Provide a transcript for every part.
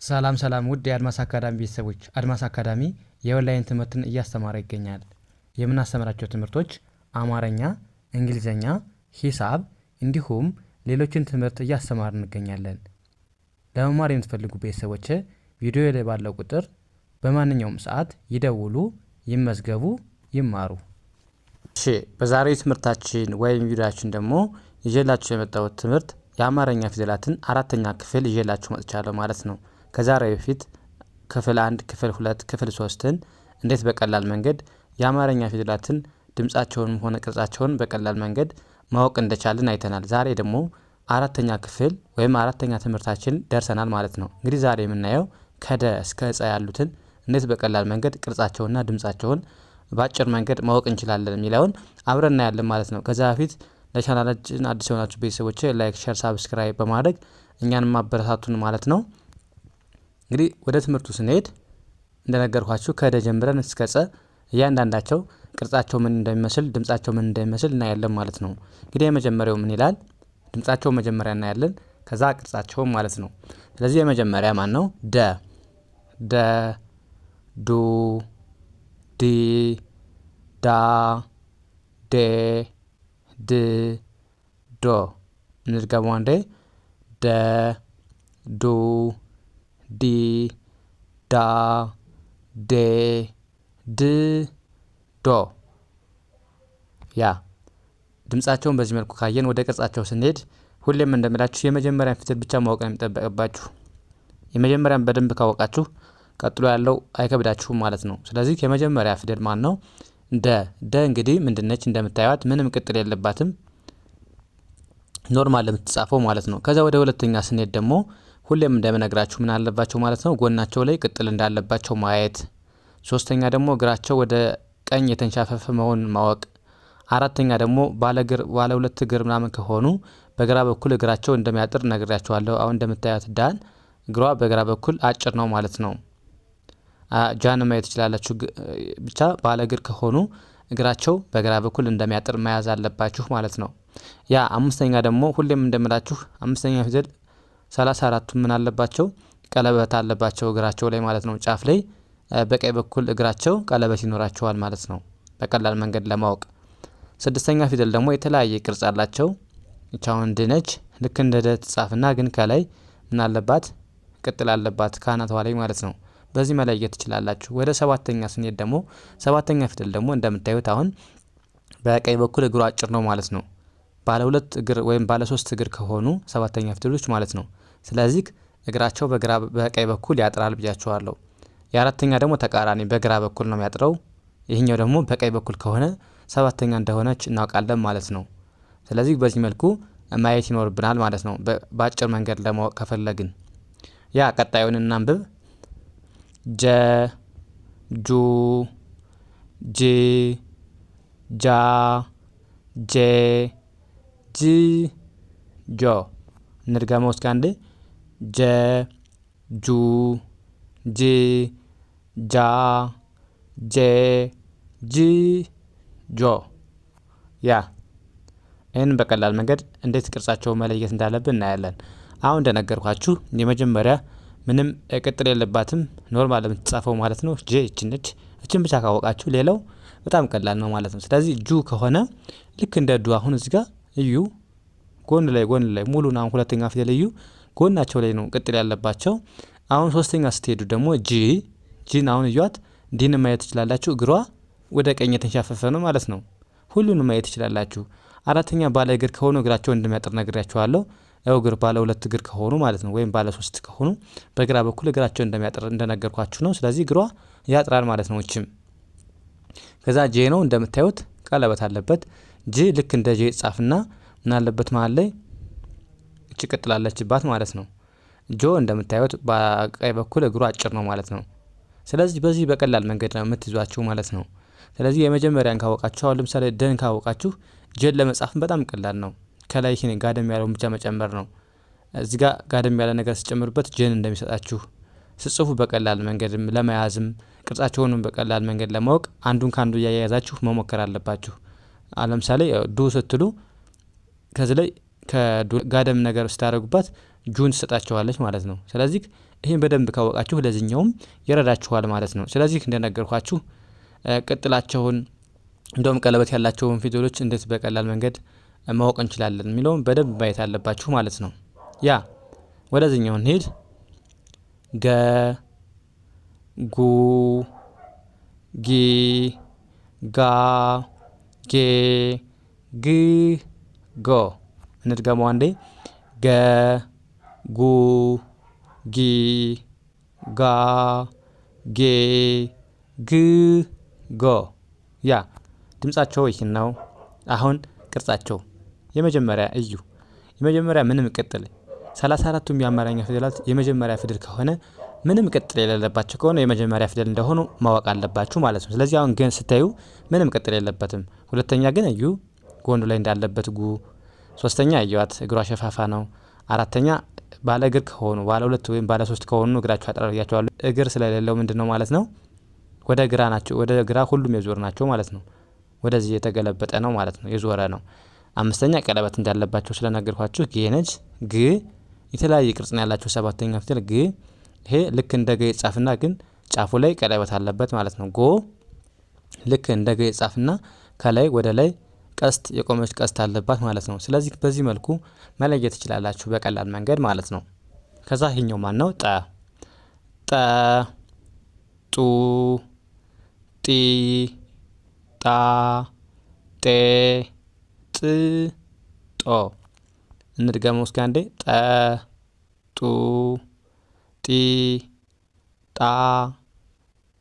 ሰላም ሰላም ውድ የአድማስ አካዳሚ ቤተሰቦች፣ አድማስ አካዳሚ የኦንላይን ትምህርትን እያስተማረ ይገኛል። የምናስተምራቸው ትምህርቶች አማርኛ፣ እንግሊዘኛ፣ ሂሳብ እንዲሁም ሌሎችን ትምህርት እያስተማርን እንገኛለን። ለመማር የምትፈልጉ ቤተሰቦች ቪዲዮ ላይ ባለው ቁጥር በማንኛውም ሰዓት ይደውሉ፣ ይመዝገቡ፣ ይማሩ። እሺ፣ በዛሬው ትምህርታችን ወይም ቪዲዮአችን ደግሞ ይዤላችሁ የመጣሁት ትምህርት የአማርኛ ፊደላትን አራተኛ ክፍል ይዤላችሁ መጥቻለሁ ማለት ነው። ከዛሬ በፊት ክፍል 1፣ ክፍል 2፣ ክፍል 3ን እንዴት በቀላል መንገድ የአማርኛ ፊደላትን ድምጻቸውንም ሆነ ቅርጻቸውን በቀላል መንገድ ማወቅ እንደቻልን አይተናል። ዛሬ ደግሞ አራተኛ ክፍል ወይም አራተኛ ትምህርታችን ደርሰናል ማለት ነው። እንግዲህ ዛሬ የምናየው ከደ እስከ ጸ ያሉትን እንዴት በቀላል መንገድ ቅርጻቸውንና ድምጻቸውን በአጭር መንገድ ማወቅ እንችላለን የሚለውን አብረን እናያለን ማለት ነው። ከዛ በፊት ለቻናላችን አዲስ የሆናችሁ ቤተሰቦች ላይክ፣ ሼር፣ ሳብስክራይብ በማድረግ እኛንም ማበረታቱን ማለት ነው። እንግዲህ ወደ ትምህርቱ ስንሄድ እንደነገርኳችሁ ከደ ጀምረን እስከ ጸ እያንዳንዳቸው ቅርጻቸው ምን እንደሚመስል ድምጻቸው ምን እንደሚመስል እናያለን ማለት ነው። እንግዲህ የመጀመሪያው ምን ይላል? ድምጻቸው መጀመሪያ እናያለን፣ ከዛ ቅርጻቸው ማለት ነው። ስለዚህ የመጀመሪያ ማን ነው? ደ ደ ዱ ዲ ዳ ዴ ድ ዶ። እንድገመው አንዴ። ደ ዱ ዲ ዳ ዴ ድ ዶ። ያ ድምጻቸውን በዚህ መልኩ ካየን ወደ ቅርጻቸው ስንሄድ ሁሌም እንደምላችሁ የመጀመሪያን ፊደል ብቻ ማወቅ ነው የሚጠበቅባችሁ። የመጀመሪያን በደንብ ካወቃችሁ ቀጥሎ ያለው አይከብዳችሁም ማለት ነው። ስለዚህ የመጀመሪያ ፊደል ማን ነው? ደ ደ እንግዲህ ምንድነች? እንደምታዩት ምንም ቅጥል የለባትም፣ ኖርማል የምትጻፈው ማለት ነው። ከዛ ወደ ሁለተኛ ስንሄድ ደግሞ ሁሌም እንደምነግራችሁ ምን አለባቸው ማለት ነው? ጎናቸው ላይ ቅጥል እንዳለባቸው ማየት። ሶስተኛ ደግሞ እግራቸው ወደ ቀኝ የተንሻፈፈ መሆኑን ማወቅ። አራተኛ ደግሞ ባለ ሁለት እግር ምናምን ከሆኑ በግራ በኩል እግራቸው እንደሚያጥር ነግሬያችኋለሁ። አሁን እንደምታዩት ዳን እግሯ በግራ በኩል አጭር ነው ማለት ነው። ጃን ማየት ትችላላችሁ። ብቻ ባለ እግር ከሆኑ እግራቸው በግራ በኩል እንደሚያጥር መያዝ አለባችሁ ማለት ነው። ያ አምስተኛ ደግሞ ሁሌም እንደምላችሁ አምስተኛ ፊደል 34ቱ ምን አለባቸው? ቀለበት አለባቸው እግራቸው ላይ ማለት ነው። ጫፍ ላይ በቀኝ በኩል እግራቸው ቀለበት ይኖራቸዋል ማለት ነው፣ በቀላል መንገድ ለማወቅ። ስድስተኛ ፊደል ደግሞ የተለያየ ቅርጽ አላቸው። ቻውን ድነች ልክ እንደ ደ ትጻፍና ግን ከላይ ምን አለባት? ቅጥል አለባት ካናቷ ላይ ማለት ነው። በዚህ መለየት ትችላላችሁ። ወደ ሰባተኛ ስንሄድ ደግሞ ሰባተኛ ፊደል ደግሞ እንደምታዩት አሁን በቀኝ በኩል እግሩ አጭር ነው ማለት ነው። ባለ ሁለት እግር ወይም ባለ ሶስት እግር ከሆኑ ሰባተኛ ፊደሎች ማለት ነው። ስለዚህ እግራቸው በቀኝ በኩል ያጥራል ብያቸዋለሁ። የአራተኛ ደግሞ ተቃራኒ በግራ በኩል ነው የሚያጥረው። ይህኛው ደግሞ በቀኝ በኩል ከሆነ ሰባተኛ እንደሆነች እናውቃለን ማለት ነው። ስለዚህ በዚህ መልኩ ማየት ይኖርብናል ማለት ነው፣ በአጭር መንገድ ለማወቅ ከፈለግን። ያ ቀጣዩን እናንብብ። ጀ ጁ ጂ ጃ ጄ ጂ ጆ። እንድገመው እስኪ አንዴ። ጀ ጁ ጂ ጃ ጄ ጂ ጆ። ያ ይህን በቀላል መንገድ እንዴት ቅርጻቸው መለየት እንዳለብን እናያለን። አሁን እንደነገርኳችሁ የመጀመሪያ ምንም ቅጥል የለባትም፣ ኖርማል የምትጻፈው ማለት ነው። ጄ እችን ነች። እችን ብቻ ካወቃችሁ ሌላው በጣም ቀላል ነው ማለት ነው። ስለዚህ ጁ ከሆነ ልክ እንደ ዱ አሁን እዚህ ጋር እዩ፣ ጎን ላይ ሙሉን አሁን ሁለተኛ ፊደል እዩ፣ ጎናቸው ላይ ነው ቅጥል ያለባቸው። አሁን ሶስተኛ ስትሄዱ ደግሞ ጂን አሁን እዩት፣ ዲን ማየት ትችላላችሁ። እግሯ ወደ ቀኝ የተንሻፈፈ ነው ማለት ነው። ሁሉንም ማየት ትችላላችሁ። አራተኛ ባለ እግር ከሆኑ እግራቸው እንደሚያጥር ነግሬያችኋለሁ። ያው እግር ባለ ሁለት እግር ከሆኑ ማለት ነው፣ ወይም ባለ ሶስት ከሆኑ በግራ በኩል እግራቸው እንደሚያጥር እንደነገርኳችሁ ነው። ስለዚህ እግሯ ያጥራል ማለት ነው። እችም ከዛ ጄ ነው እንደምታዩት ቀለበት አለበት። ጂ ልክ እንደ ጄ ጻፍና ምን አለበት መሀል ላይ እቺ ቅጥላለችባት ማለት ነው። ጆ እንደምታዩት በቀኝ በኩል እግሩ አጭር ነው ማለት ነው። ስለዚህ በዚህ በቀላል መንገድ ነው የምትይዟቸው ማለት ነው። ስለዚህ የመጀመሪያን ካወቃችሁ አሁን ለምሳሌ ደን ካወቃችሁ ጀን ለመጻፍም በጣም ቀላል ነው። ከላይ ይሄን ጋደም ያለውን ብቻ መጨመር ነው። እዚህ ጋር ጋደም ያለ ነገር ሲጨምሩበት ጀን እንደሚሰጣችሁ ስጽፉ በቀላል መንገድ ለመያዝም ቅርጻቸውንም በቀላል መንገድ ለማወቅ አንዱን ካንዱ እያያያዛችሁ መሞከር አለባችሁ። ለምሳሌ ዱ ስትሉ ከዚህ ላይ ከጋደም ነገር ስታደርጉባት ጁን ትሰጣቸዋለች ማለት ነው። ስለዚህ ይህን በደንብ ካወቃችሁ ለዚህኛውም ይረዳችኋል ማለት ነው። ስለዚህ እንደነገርኳችሁ ቅጥላቸውን እንደውም ቀለበት ያላቸውን ፊደሎች እንዴት በቀላል መንገድ ማወቅ እንችላለን የሚለውን በደንብ ማየት አለባችሁ ማለት ነው። ያ ወደዚህኛው እንሄድ። ገ ጉ ጊ ጋ ጌ ግ ጎ። እንድገመው አንዴ። ገ ጉ ጊ ጋ ጌ ግ ጎ። ያ ድምጻቸው ይህን ነው። አሁን ቅርጻቸው የመጀመሪያ እዩ። የመጀመሪያ ምንም ቅጥል 34ቱም የአማርኛ ፊደላት የመጀመሪያ ፊደል ከሆነ ምንም ቅጥል የሌለባቸው ከሆነ የመጀመሪያ ፊደል እንደሆኑ ማወቅ አለባችሁ ማለት ነው። ስለዚህ አሁን ግን ስታዩ ምንም ቅጥል የለበትም። ሁለተኛ ግን እዩ ጎኑ ላይ እንዳለበት ጉ። ሶስተኛ እዩዋት እግሯ ሸፋፋ ነው። አራተኛ ባለ እግር ከሆኑ ባለ ሁለት ወይም ባለ ሶስት ከሆኑ እግራቸው አጠራርያቸዋል። እግር ስለሌለው ምንድነው ማለት ነው? ወደ ግራ ናቸው። ወደ ግራ ሁሉም የዞር ናቸው ማለት ነው። ወደዚህ የተገለበጠ ነው ማለት ነው። የዞረ ነው። አምስተኛ ቀለበት እንዳለባቸው ስለነገርኳችሁ ግ ነች። ግ የተለያየ ቅርጽ ነው ያላቸው። ሰባተኛ ፊደል ግ። ይሄ ልክ እንደ ገ ይጻፍና ግን ጫፉ ላይ ቀለበት አለበት ማለት ነው። ጎ ልክ እንደ ገ ይጻፍና ከላይ ወደ ላይ ቀስት የቆመች ቀስት አለባት ማለት ነው። ስለዚህ በዚህ መልኩ መለየት ትችላላችሁ በቀላል መንገድ ማለት ነው። ከዛ ይሄኛው ማን ነው? ጠ ጠ ጡ ጢ ጣ ጤ ጥ ጦ። እንድገመው እስኪ አንዴ። ጠ ጡ ጢ ጣ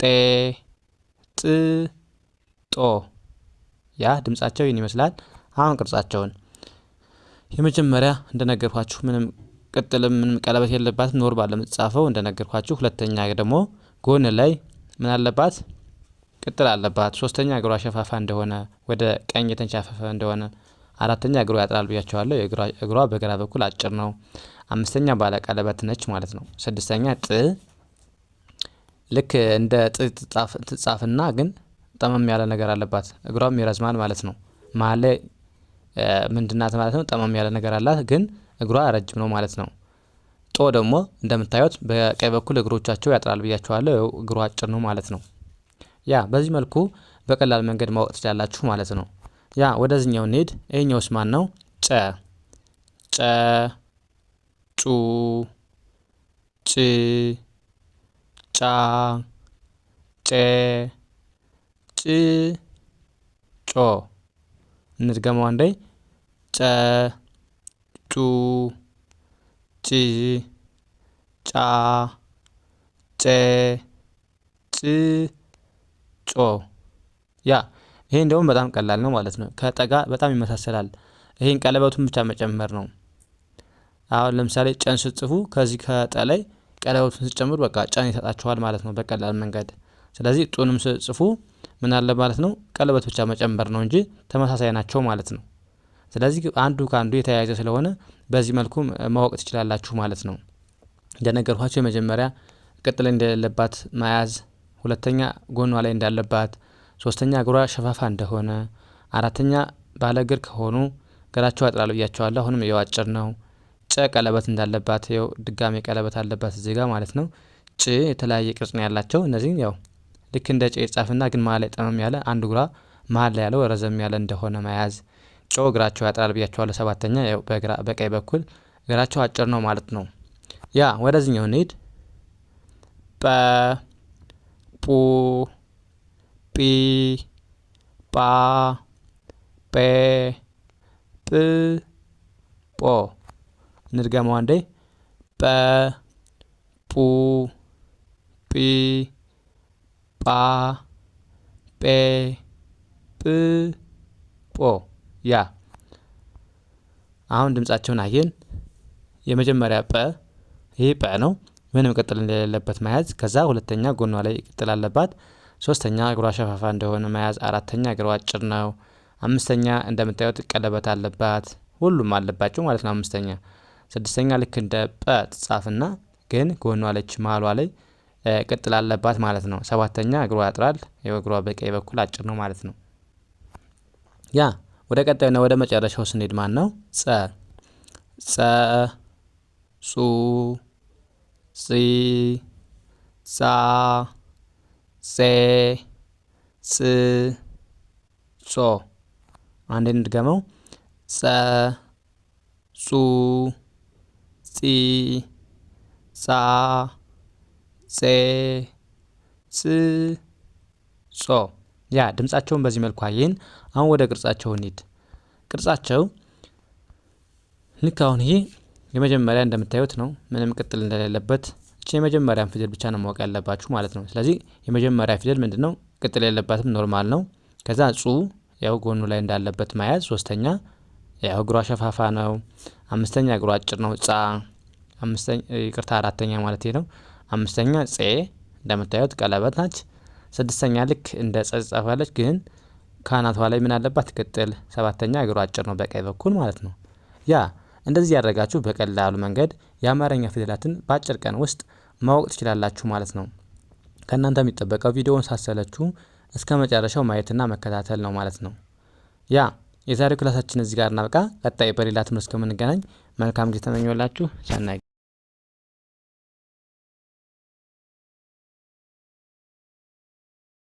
ጤ ጥ ጦ። ያ ድምጻቸው ይህን ይመስላል። አሁን ቅርጻቸውን የመጀመሪያ እንደነገርኳችሁ ምንም ቅጥልም ምንም ቀለበት የለባትም። ኖርማል ለምትጻፈው እንደነገርኳችሁ። ሁለተኛ ደግሞ ጎን ላይ ምን አለባት? ቅጥል አለባት። ሶስተኛ እግሯ ሸፋፋ እንደሆነ ወደ ቀኝ የተንሻፈፈ እንደሆነ። አራተኛ እግሯ ያጥራል ብያቸዋለሁ። እግሯ በግራ በኩል አጭር ነው። አምስተኛ ባለ ቀለበት ነች ማለት ነው። ስድስተኛ ጥ ልክ እንደ ጥ ትጻፍና ግን ጠመም ያለ ነገር አለባት። እግሯም ይረዝማል ማለት ነው። መሀል ላይ ምንድናት ማለት ነው? ጠመም ያለ ነገር አላት ግን እግሯ ረጅም ነው ማለት ነው። ጦ ደግሞ እንደምታዩት በቀኝ በኩል እግሮቻቸው ያጥራል ብያቸዋለሁ። እግሯ አጭር ነው ማለት ነው። ያ በዚህ መልኩ በቀላል መንገድ ማወቅ ትችላላችሁ ማለት ነው። ያ ወደዚህኛው እንሄድ። ይሄኛውስ ማን ነው? ጨ ጨ ጩ ጭ ጫ ጬ ጭ ጮ። እንድገመው አንዴ። ጨ ጩ ጭ ጫ ጬ ጭ ጮ። ያ ይሄ እንደውም በጣም ቀላል ነው ማለት ነው። ከጠጋ በጣም ይመሳሰላል። ይሄን ቀለበቱን ብቻ መጨመር ነው። አሁን ለምሳሌ ጨን ስትጽፉ ከዚህ ከጠ ላይ ቀለበቱን ስትጨምሩ በቃ ጨን ይሰጣችኋል ማለት ነው በቀላል መንገድ። ስለዚህ ጡንም ስትጽፉ ምን አለ ማለት ነው? ቀለበት ብቻ መጨመር ነው እንጂ ተመሳሳይ ናቸው ማለት ነው። ስለዚህ አንዱ ከአንዱ የተያያዘ ስለሆነ በዚህ መልኩ ማወቅ ትችላላችሁ ማለት ነው። እንደነገርኳችሁ የመጀመሪያ ቅጥል እንደሌለባት መያዝ፣ ሁለተኛ ጎኗ ላይ እንዳለባት፣ ሶስተኛ እግሯ ሸፋፋ እንደሆነ፣ አራተኛ ባለ እግር ከሆኑ እግራቸው ያጥራል ብያቸዋለሁ። አሁንም ይኸው አጭር ነው። ጨ ቀለበት እንዳለባት ይኸው ድጋሜ ቀለበት አለባት እዚህ ጋር ማለት ነው። ጭ የተለያየ ቅርጽ ነው ያላቸው። እነዚህም ያው ልክ እንደ ጭ ጻፍና ግን መሀል ላይ ጠመም ያለ አንዱ እግሯ መሀል ላይ ያለው ረዘም ያለ እንደሆነ መያዝ። ጮ እግራቸው ያጥራል ብያቸዋለሁ። ሰባተኛ ያው በቀኝ በኩል እግራቸው አጭር ነው ማለት ነው። ያ ወደዚህኛው እንሂድ። ጰ ጱ ጲ ጳ ጴ ጵ ጶ። እንድገመው አንዴ። ጰ ጱ ጲ ጳ ጴ ጵ ጶ። ያ አሁን ድምጻቸውን አየን። የመጀመሪያ ጰ ይሄ ጰ ነው። ምንም ቅጥል እንደሌለበት መያዝ። ከዛ ሁለተኛ ጎኗ ላይ ቅጥል አለባት። ሶስተኛ እግሯ ሸፋፋ እንደሆነ መያዝ። አራተኛ እግሯ አጭር ነው። አምስተኛ እንደምታዩት ቀለበት አለባት። ሁሉም አለባቸው ማለት ነው። አምስተኛ ስድስተኛ ልክ እንደ ጰ ትጻፍና ግን ጎኗ ላይ መሀሏ ላይ ቅጥል አለባት ማለት ነው። ሰባተኛ እግሯ ያጥራል። እግሯ በቀኝ በኩል አጭር ነው ማለት ነው። ያ ወደ ቀጣዩና ወደ መጨረሻው ስንሄድ ማን ነው? ጸ ጸ ጹ ጹ ጺ ጻ ጼ ጽ ጾ። አንዴ እንድገመው። ጸ ጹ ጺ ጻ ጼ ጽ ጾ። ያ ድምጻቸውን በዚህ መልኩ አየን። አሁን ወደ ቅርጻቸው እንሂድ። ቅርጻቸው ልክ አሁን ይሄ የመጀመሪያ እንደምታዩት ነው። ምንም ቅጥል እንደሌለበት እቺ የመጀመሪያን ፊደል ብቻ ነው ማወቅ ያለባችሁ ማለት ነው። ስለዚህ የመጀመሪያ ፊደል ምንድነው? ቅጥል የለባትም፣ ኖርማል ነው። ከዛ ጹ ያው ጎኑ ላይ እንዳለበት መያዝ። ሶስተኛ ያው እግሯ ሸፋፋ ነው። አምስተኛ እግሯ አጭር ነው፣ ጻ። ይቅርታ አራተኛ ማለት ነው። አምስተኛ ጼ እንደምታዩት ቀለበት ናች። ስድስተኛ ልክ እንደ ጸ ጻፋለች፣ ግን ካናቷ ላይ ምን አለባት? ቅጥል። ሰባተኛ እግሯ አጭር ነው በቀኝ በኩል ማለት ነው። ያ እንደዚህ ያደረጋችሁ በቀላሉ መንገድ የአማርኛ ፊደላትን በአጭር ቀን ውስጥ ማወቅ ትችላላችሁ ማለት ነው። ከእናንተ የሚጠበቀው ቪዲዮውን ሳሰለችሁ እስከ መጨረሻው ማየትና መከታተል ነው ማለት ነው። ያ የዛሬው ክላሳችን እዚህ ጋር እናብቃ። ቀጣይ በሌላ ትምህርት እስከምንገናኝ መልካም ጊዜ ተመኘሁላችሁ። ሰናይ